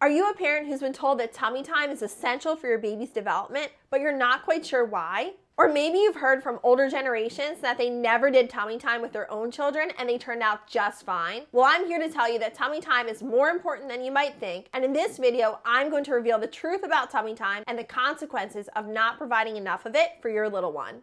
Are you a parent who's been told that tummy time is essential for your baby's development, but you're not quite sure why? Or maybe you've heard from older generations that they never did tummy time with their own children and they turned out just fine. Well, I'm here to tell you that tummy time is more important than you might think, and in this video, I'm going to reveal the truth about tummy time and the consequences of not providing enough of it for your little one.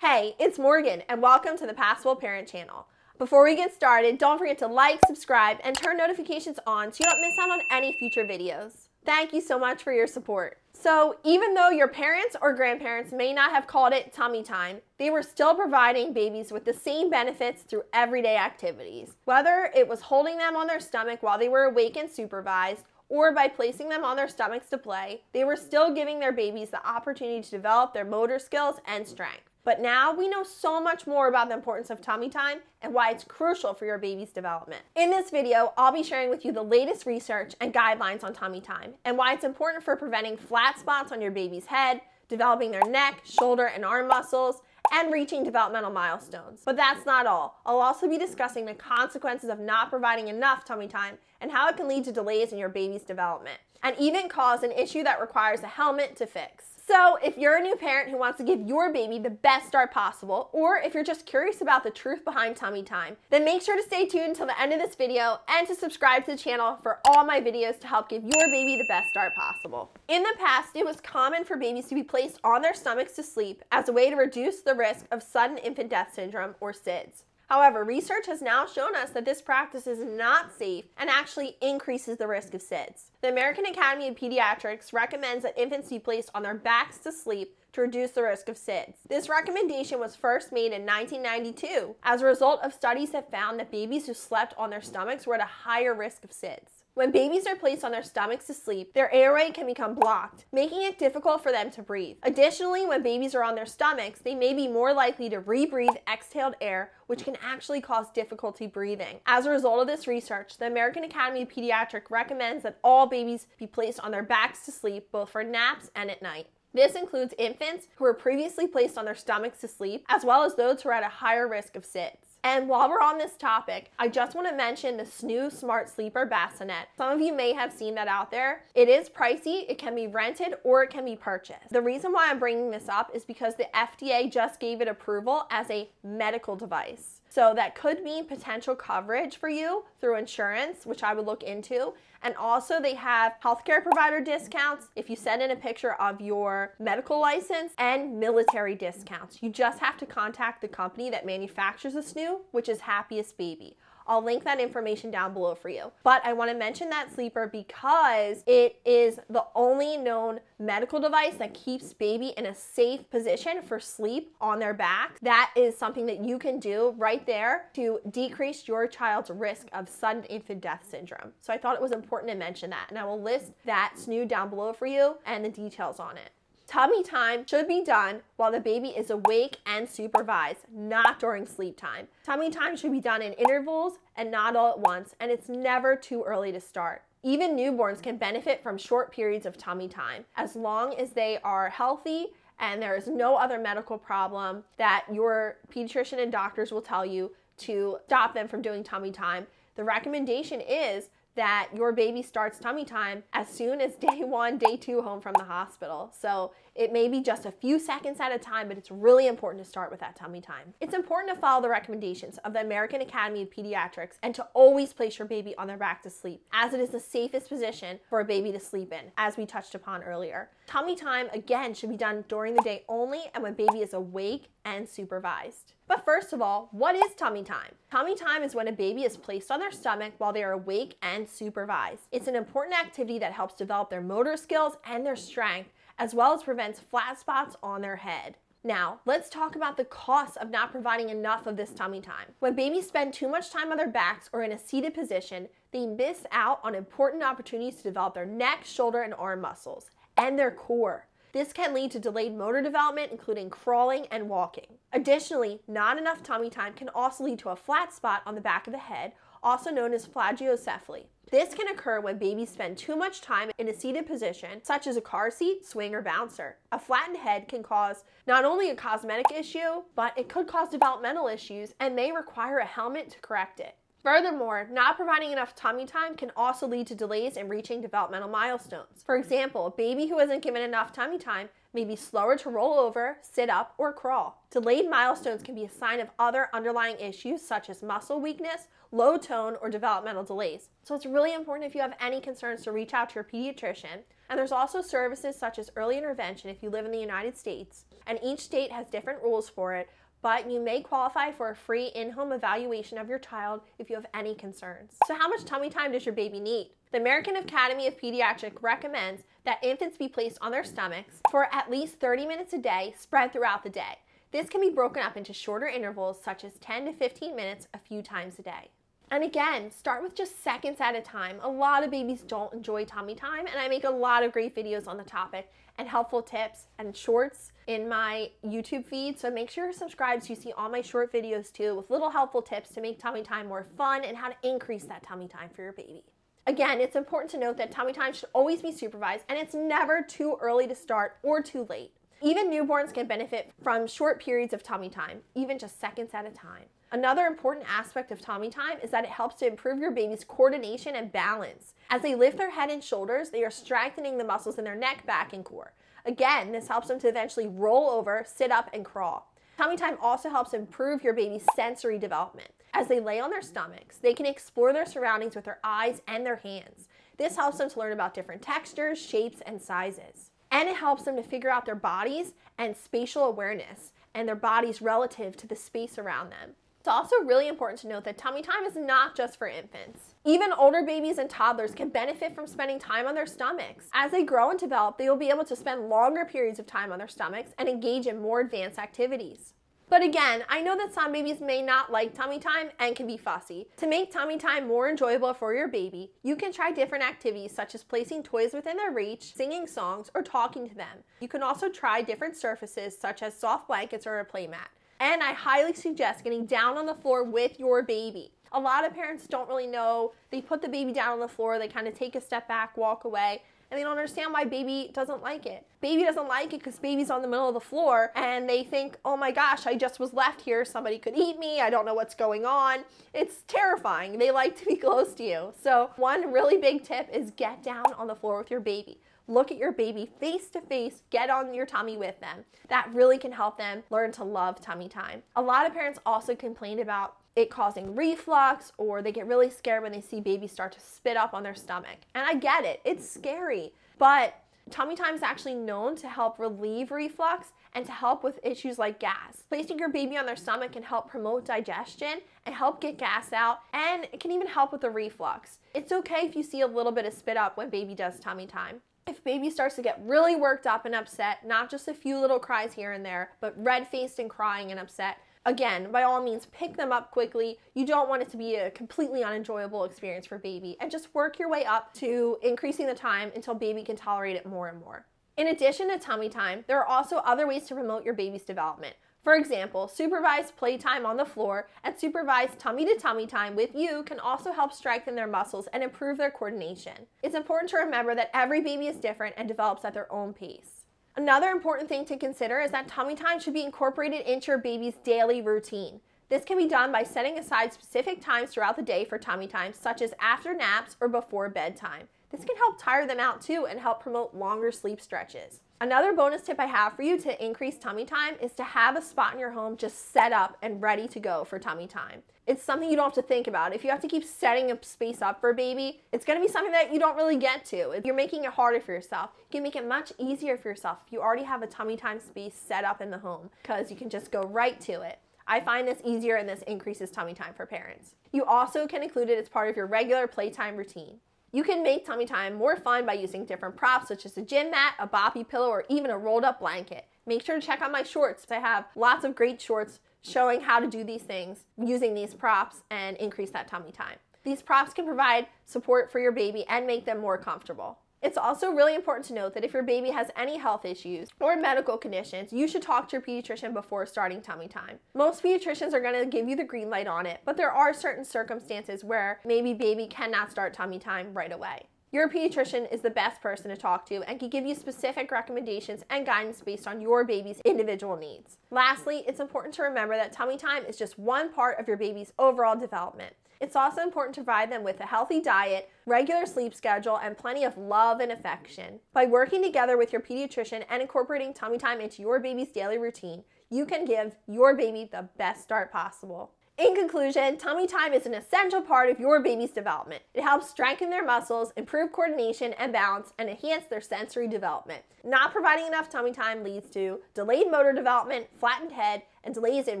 Hey, it's Morgan, and welcome to the Passable Parent channel. Before we get started, don't forget to like, subscribe, and turn notifications on so you don't miss out on any future videos. Thank you so much for your support. So even though your parents or grandparents may not have called it tummy time, they were still providing babies with the same benefits through everyday activities. Whether it was holding them on their stomach while they were awake and supervised, or by placing them on their stomachs to play, they were still giving their babies the opportunity to develop their motor skills and strength. But now we know so much more about the importance of tummy time and why it's crucial for your baby's development. In this video, I'll be sharing with you the latest research and guidelines on tummy time and why it's important for preventing flat spots on your baby's head, developing their neck, shoulder, and arm muscles, and reaching developmental milestones. But that's not all. I'll also be discussing the consequences of not providing enough tummy time and how it can lead to delays in your baby's development, and even cause an issue that requires a helmet to fix. So if you're a new parent who wants to give your baby the best start possible, or if you're just curious about the truth behind tummy time, then make sure to stay tuned until the end of this video and to subscribe to the channel for all my videos to help give your baby the best start possible. In the past, it was common for babies to be placed on their stomachs to sleep as a way to reduce the risk of sudden infant death syndrome, or SIDS. However, research has now shown us that this practice is not safe and actually increases the risk of SIDS. The American Academy of Pediatrics recommends that infants be placed on their backs to sleep to reduce the risk of SIDS. This recommendation was first made in 1992 as a result of studies that found that babies who slept on their stomachs were at a higher risk of SIDS. When babies are placed on their stomachs to sleep, their airway can become blocked, making it difficult for them to breathe. Additionally, when babies are on their stomachs, they may be more likely to rebreathe exhaled air, which can actually cause difficulty breathing. As a result of this research, the American Academy of Pediatrics recommends that all babies be placed on their backs to sleep, both for naps and at night. This includes infants who were previously placed on their stomachs to sleep, as well as those who are at a higher risk of SIDS. And while we're on this topic, I just want to mention the SNOO Smart Sleeper Bassinet. Some of you may have seen that out there. It is pricey, it can be rented, or it can be purchased. The reason why I'm bringing this up is because the FDA just gave it approval as a medical device. So that could mean potential coverage for you through insurance, which I would look into. And also they have healthcare provider discounts if you send in a picture of your medical license, and military discounts. You just have to contact the company that manufactures the SNOO, which is Happiest Baby. I'll link that information down below for you. But I want to mention that sleeper because it is the only known medical device that keeps baby in a safe position for sleep on their back. That is something that you can do right there to decrease your child's risk of sudden infant death syndrome. So I thought it was important to mention that, and I will list that SNOO down below for you and the details on it. Tummy time should be done while the baby is awake and supervised, not during sleep time. Tummy time should be done in intervals and not all at once, and it's never too early to start. Even newborns can benefit from short periods of tummy time, as long as they are healthy and there is no other medical problem that your pediatrician and doctors will tell you to stop them from doing tummy time. The recommendation is that your baby starts tummy time as soon as day 1, day 2 home from the hospital. So it may be just a few seconds at a time, but it's really important to start with that tummy time. It's important to follow the recommendations of the American Academy of Pediatrics and to always place your baby on their back to sleep, as it is the safest position for a baby to sleep in, as we touched upon earlier. Tummy time, again, should be done during the day only and when baby is awake and supervised. But first of all, what is tummy time? Tummy time is when a baby is placed on their stomach while they are awake and supervised. It's an important activity that helps develop their motor skills and their strength, as well as prevents flat spots on their head. Now, let's talk about the costs of not providing enough of this tummy time. When babies spend too much time on their backs or in a seated position, they miss out on important opportunities to develop their neck, shoulder, and arm muscles, and their core. This can lead to delayed motor development, including crawling and walking. Additionally, not enough tummy time can also lead to a flat spot on the back of the head, also known as plagiocephaly. This can occur when babies spend too much time in a seated position, such as a car seat, swing, or bouncer. A flattened head can cause not only a cosmetic issue, but it could cause developmental issues and may require a helmet to correct it. Furthermore, not providing enough tummy time can also lead to delays in reaching developmental milestones. For example, a baby who isn't given enough tummy time may be slower to roll over, sit up, or crawl. Delayed milestones can be a sign of other underlying issues such as muscle weakness, low tone, or developmental delays. So it's really important if you have any concerns to reach out to your pediatrician. And there's also services such as early intervention if you live in the United States, and each state has different rules for it, but you may qualify for a free in-home evaluation of your child if you have any concerns. So how much tummy time does your baby need? The American Academy of Pediatrics recommends that infants be placed on their stomachs for at least 30 minutes a day, spread throughout the day. This can be broken up into shorter intervals such as 10 to 15 minutes a few times a day. And again, start with just seconds at a time. A lot of babies don't enjoy tummy time, and I make a lot of great videos on the topic and helpful tips and shorts in my YouTube feed. So make sure you're subscribed so you see all my short videos too with little helpful tips to make tummy time more fun and how to increase that tummy time for your baby. Again, it's important to note that tummy time should always be supervised, and it's never too early to start or too late. Even newborns can benefit from short periods of tummy time, even just seconds at a time. Another important aspect of tummy time is that it helps to improve your baby's coordination and balance. As they lift their head and shoulders, they are strengthening the muscles in their neck, back, and core. Again, this helps them to eventually roll over, sit up, and crawl. Tummy time also helps improve your baby's sensory development. As they lay on their stomachs, they can explore their surroundings with their eyes and their hands. This helps them to learn about different textures, shapes, and sizes. And it helps them to figure out their bodies and spatial awareness and their bodies relative to the space around them. It's also really important to note that tummy time is not just for infants. Even older babies and toddlers can benefit from spending time on their stomachs. As they grow and develop, they will be able to spend longer periods of time on their stomachs and engage in more advanced activities. But again, I know that some babies may not like tummy time and can be fussy. To make tummy time more enjoyable for your baby, you can try different activities such as placing toys within their reach, singing songs, or talking to them. You can also try different surfaces such as soft blankets or a play mat. And I highly suggest getting down on the floor with your baby. A lot of parents don't really know. They put the baby down on the floor, they kind of take a step back, walk away, and they don't understand why baby doesn't like it. Baby doesn't like it because baby's on the middle of the floor and they think, oh my gosh, I just was left here. Somebody could eat me. I don't know what's going on. It's terrifying. They like to be close to you. So one really big tip is get down on the floor with your baby. Look at your baby face to face, get on your tummy with them. That really can help them learn to love tummy time. A lot of parents also complain about it causing reflux, or they get really scared when they see babies start to spit up on their stomach. And I get it, it's scary, but tummy time is actually known to help relieve reflux and to help with issues like gas. Placing your baby on their stomach can help promote digestion and help get gas out, and it can even help with the reflux. It's okay if you see a little bit of spit up when baby does tummy time. If baby starts to get really worked up and upset, not just a few little cries here and there, but red-faced and crying and upset, again, by all means, pick them up quickly. You don't want it to be a completely unenjoyable experience for baby, and just work your way up to increasing the time until baby can tolerate it more and more. In addition to tummy time, there are also other ways to promote your baby's development. For example, supervised playtime on the floor and supervised tummy-to-tummy time with you can also help strengthen their muscles and improve their coordination. It's important to remember that every baby is different and develops at their own pace. Another important thing to consider is that tummy time should be incorporated into your baby's daily routine. This can be done by setting aside specific times throughout the day for tummy time, such as after naps or before bedtime. This can help tire them out too and help promote longer sleep stretches. Another bonus tip I have for you to increase tummy time is to have a spot in your home just set up and ready to go for tummy time. It's something you don't have to think about. If you have to keep setting a space up for baby, it's going to be something that you don't really get to. If you're making it harder for yourself, you can make it much easier for yourself if you already have a tummy time space set up in the home, because you can just go right to it. I find this easier, and this increases tummy time for parents. You also can include it as part of your regular playtime routine. You can make tummy time more fun by using different props such as a gym mat, a boppy pillow, or even a rolled up blanket. Make sure to check out my shorts. I have lots of great shorts showing how to do these things using these props and increase that tummy time. These props can provide support for your baby and make them more comfortable. It's also really important to note that if your baby has any health issues or medical conditions, you should talk to your pediatrician before starting tummy time. Most pediatricians are going to give you the green light on it, but there are certain circumstances where maybe baby cannot start tummy time right away. Your pediatrician is the best person to talk to and can give you specific recommendations and guidance based on your baby's individual needs. Lastly, it's important to remember that tummy time is just one part of your baby's overall development. It's also important to provide them with a healthy diet, regular sleep schedule, and plenty of love and affection. By working together with your pediatrician and incorporating tummy time into your baby's daily routine, you can give your baby the best start possible. In conclusion, tummy time is an essential part of your baby's development. It helps strengthen their muscles, improve coordination and balance, and enhance their sensory development. Not providing enough tummy time leads to delayed motor development, flattened head, and delays in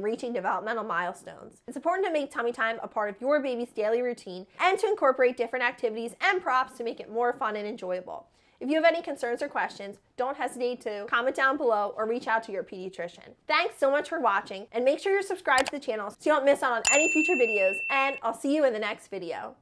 reaching developmental milestones. It's important to make tummy time a part of your baby's daily routine and to incorporate different activities and props to make it more fun and enjoyable. If you have any concerns or questions, don't hesitate to comment down below or reach out to your pediatrician. Thanks so much for watching, and make sure you're subscribed to the channel so you don't miss out on any future videos, and I'll see you in the next video.